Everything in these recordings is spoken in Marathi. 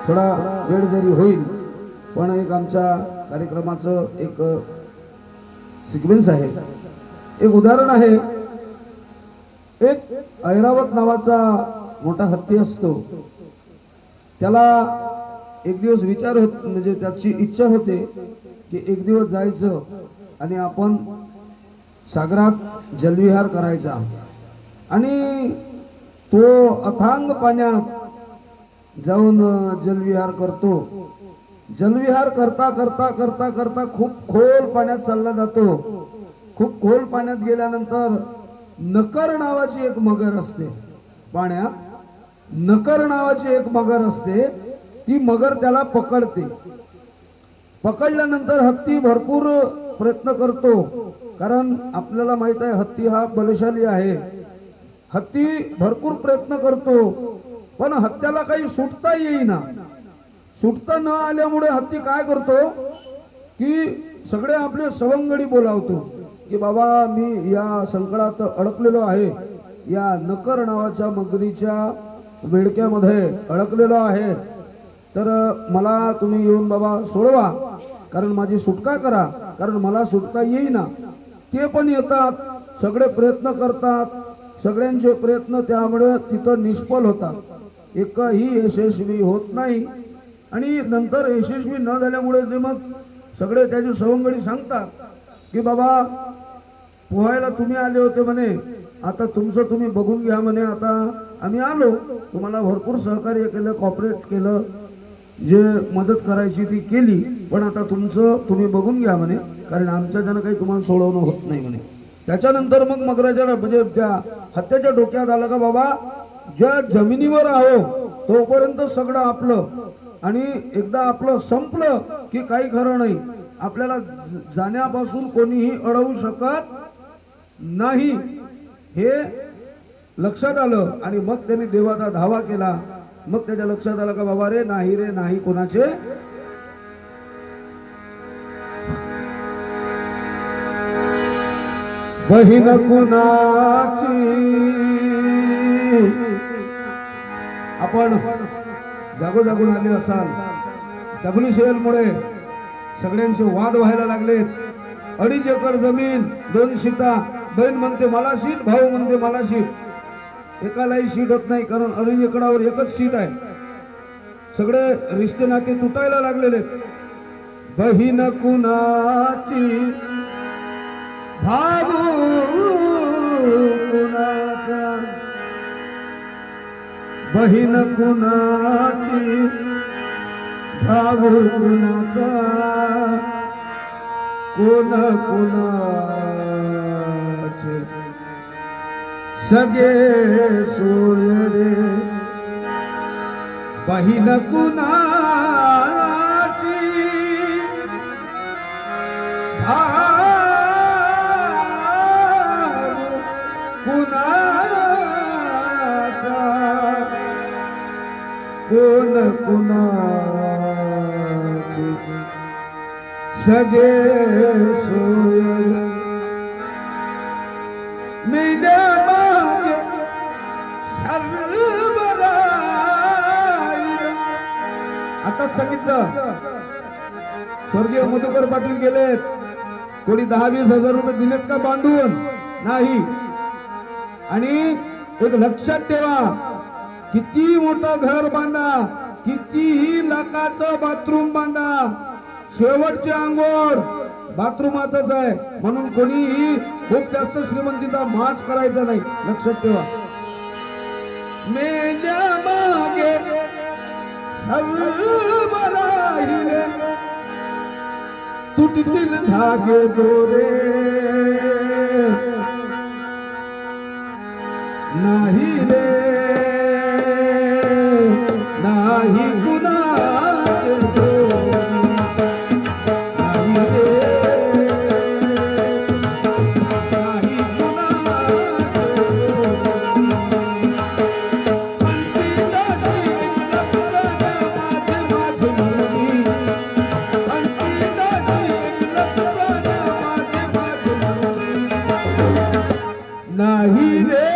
थोडा वेळ जरी होईल पण एक आमच्या कार्यक्रमाचं एक सिक्वेन्स आहे, एक उदाहरण आहे. एक ऐरावत नावाचा मोठा हत्ती असतो. त्याला एक दिवस विचार होत म्हणजे त्याची इच्छा होते की एक दिवस जायचं आणि आपण सागरात जलविहार करायचा. आणि तो अथांग पाण्यात जाऊन जलविहार करतो. जलविहार करता करता करता करता खूप खोल पाण्यात चालला जातो. खूप खोल पाण्यात गेल्यानंतर नकर नावाची एक मगर असते. पाण्यात नकर नावाची एक मगर असते. ती मगर त्याला पकडते. पकडल्यानंतर हत्ती भरपूर प्रयत्न करतो, कारण आपल्याला माहित आहे हत्ती हा बलशाली आहे. हत्ती भरपूर प्रयत्न करतो पण हत्तीला काही सुटता येईना. सुटता न आल्यामुळे हत्ती काय करतो की सगळे आपले सवंगडी बोलावतो की बाबा मी या संकटात अडकलेलो आहे, या नकर नावाच्या मगरीच्या बेडक्यामध्ये अडकलेलो आहे, तर मला तुम्ही येऊन बाबा सोडवा, कारण माझी सुटका करा, कारण मला सुटता येईना. ते पण येतात, सगळे प्रयत्न करतात. सगळ्यांचे प्रयत्न त्यामुळे तिथं निष्फळ होतात. एकही यशस्वी होत नाही. आणि नंतर यशस्वी न झाल्यामुळे ते मग सगळे त्याचे सवंगडी सांगतात की बाबा पोहायला तुम्ही आले होते म्हणे, आता तुमचं तुम्ही बघून घ्या म्हणे. आता आम्ही आलो, तुम्हाला भरपूर सहकार्य केलं, कॉपरेट केलं, जे मदत करायची ती केली, पण आता तुमचं तुम्ही बघून घ्या म्हणे, कारण आमच्या जण काही तुम्हाला सोडवणं होत नाही म्हणे. त्याच्यानंतर मग मगराच्या म्हणजे त्या हत्तीच्या डोक्यात आलं का बाबा ज्या जमिनीवर आहो तोपर्यंत सगळं आपलं, आणि एकदा आपलं संपलं की काही खरं नाही. आपल्याला जाण्यापासून कोणीही अडवू शकत नाही हे लक्षात आलं. आणि मग त्यांनी देवाचा धावा केला. मग त्याच्या लक्षात आलं का बाबा रे नाही कोणाचे बहीण कुणाची. आपण जागोजागून आले असाल, WCL मुळे सगळ्यांचे वाद व्हायला लागलेत. 2.5 एकर जमीन, 2 शीटा, बहीण म्हणते मला शीट, भाऊ म्हणते मला शीट. एकालाही शीट होत नाही, कारण 2.5 एकरावर एकच शीट आहे. सगळे रिश्ते नाते तुटायला लागलेले. बहीण कुणाची, भाऊ कुणाचा, बहीण कुणाची, भाऊ कुणाचा, कोण कुणाचे सगळे सोयरे. बहीण कुणाची, भाऊ कुणाचा, कोण कुणाचे सगळे सोयरे. मेल्या मागे सर्वराई. आताच सांगितलं स्वर्गीय मधुकर पाटील गेलेत. कोणी 10-20 हजार रुपये दिलेत का बांधून? नाही. आणि एक लक्षात ठेवा, किती मोठं घर बांधा, कितीही लाखाचं बाथरूम बांधा, शेवटची आंघोळ बाथरूमातच आहे. म्हणून कोणीही खूप जास्त श्रीमंतीचा माज करायचा नाही, लक्षात ठेवा. मेल्या मागे सर्व राहिले, तुटतील धागे दोरे, नाही रे नाही कुणाचे दोरे, नाही रे नाही कुणाचे नाही रे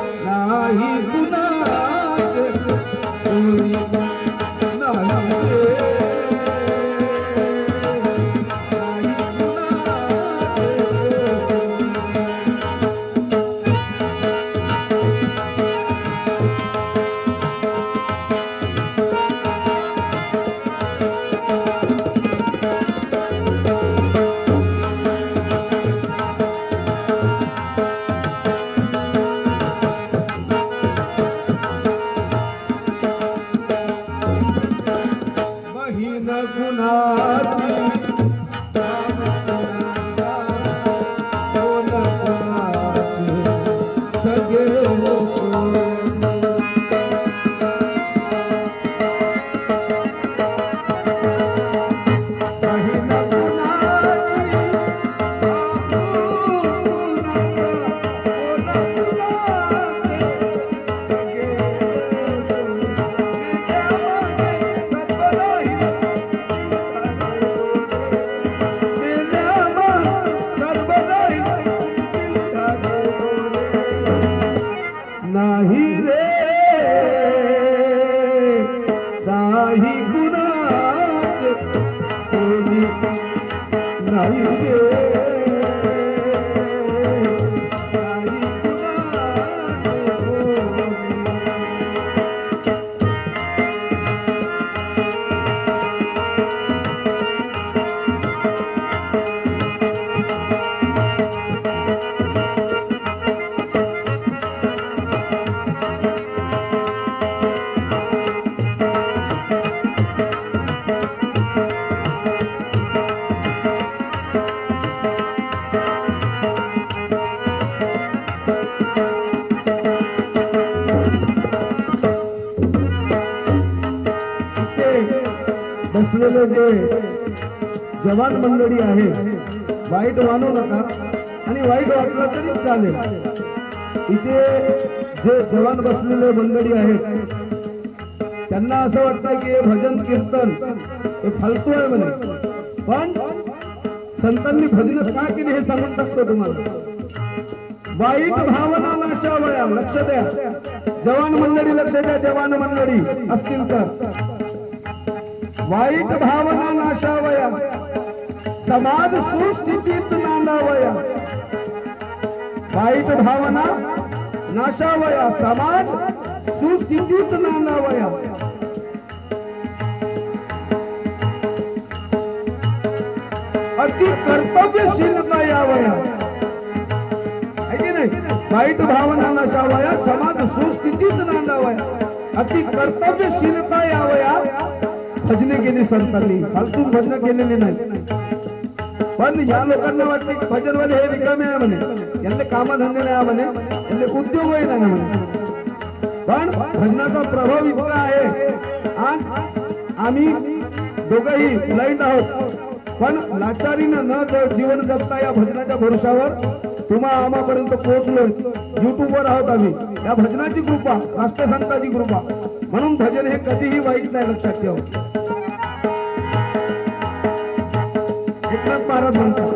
नाही कुणाचे कोणी, नाही रे नाही कुणाचे कोणी. बहीण गुणाची काम कुणाचा, कोण कुणाचे सगळे सोडून. बहीण गुणाची नाही रे नाही कुणाचे कोणी, नाही रे नाही कुणाचे कोणी. बसलेले जे जवान मंडळी आहे, वाईट मानू नका आणि वाईट वाटलं तरी चालेल. इथे जे जवान बसलेले मंडळी आहेत त्यांना असं वाटतं की हे भजन कीर्तन हे फालतू आहे म्हणे, पण संतांनी भजन का केली हे सांगून टाकतो तुम्हाला. वाईट भावना नाशावया, लक्ष द्या जवान मंडळी, लक्ष द्या जवान मंडळी असतील तर. वाईट भावना नाशावया, समाज सुस्थितीत नांदावया. वाईट भावना नाशावया, समाज सुस्थितीत नांदावया. अति कर्तव्यशीलता यावया, है की नाही. वाईट भावना नाशावया, समाज सुस्थितीत नांदावया, अति कर्तव्यशीलता यावया. भजने केली संतांनी, फालतू भजन केलेली नाही. पण या लोकांना वाटते की भजनवाले हे रिकामे आहे म्हणे, यांना कामधंदे नाही म्हणे, यांना उद्योगही नाही म्हणे. पण भजनाचा प्रभाव इतका आहे. आज आम्ही दोघंही ब्लाइंड आहोत, पण लाचारीनं न जीवन जगता या भजनाच्या भरोशावर तुम्हा आम्हापर्यंत पोहोचलोय. युट्यूबवर आहोत आम्ही, या भजनाची कृपा, राष्ट्रसंताची कृपा. म्हणून भजन हे कधीही वाईट नाही, लक्षात ठेवा. एकनाथ महाराज म्हणतात,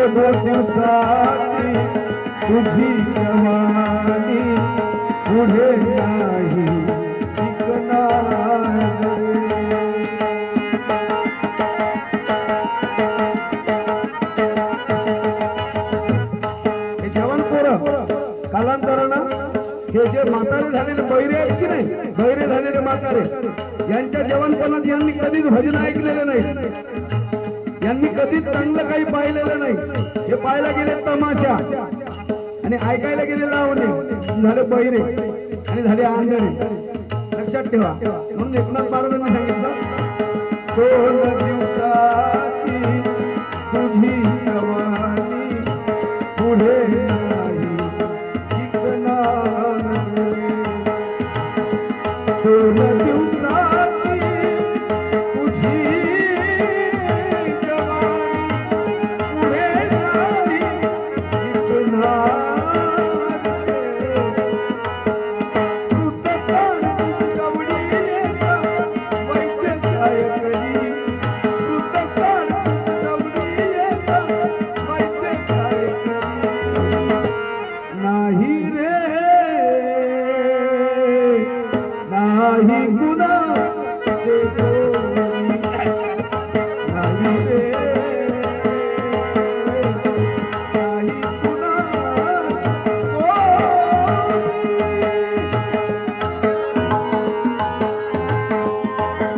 दोन दिवसाची तुझी जवानी पुढे नाही टिकणार. जे म्हातारे झालेले बैरे आहेत की नाही, बैरे झालेले म्हातारे, यांच्या जवानपणात यांनी कधीच भजन ऐकलेलं नाही, यांनी कधीच चांगलं काही पाहिलेलं नाही. हे पाहायला गेले तमाशा आणि ऐकायला गेले लावणे, झाले बैरे आणि झाले आंधळे. लक्षात ठेवा. म्हणून एकनाथ महाराजांनी सांगितलं, 2 दिवसाची तुझी जवानी पुढे नाही टिकणार रे. 2 दिवसाची तुझी जवानी पुढे नाही टिकणार रे. कृतकाळ गवडी येता वैद्य काय करी, कृतकाळ गवडी येता वैद्य काय करी. नाही रे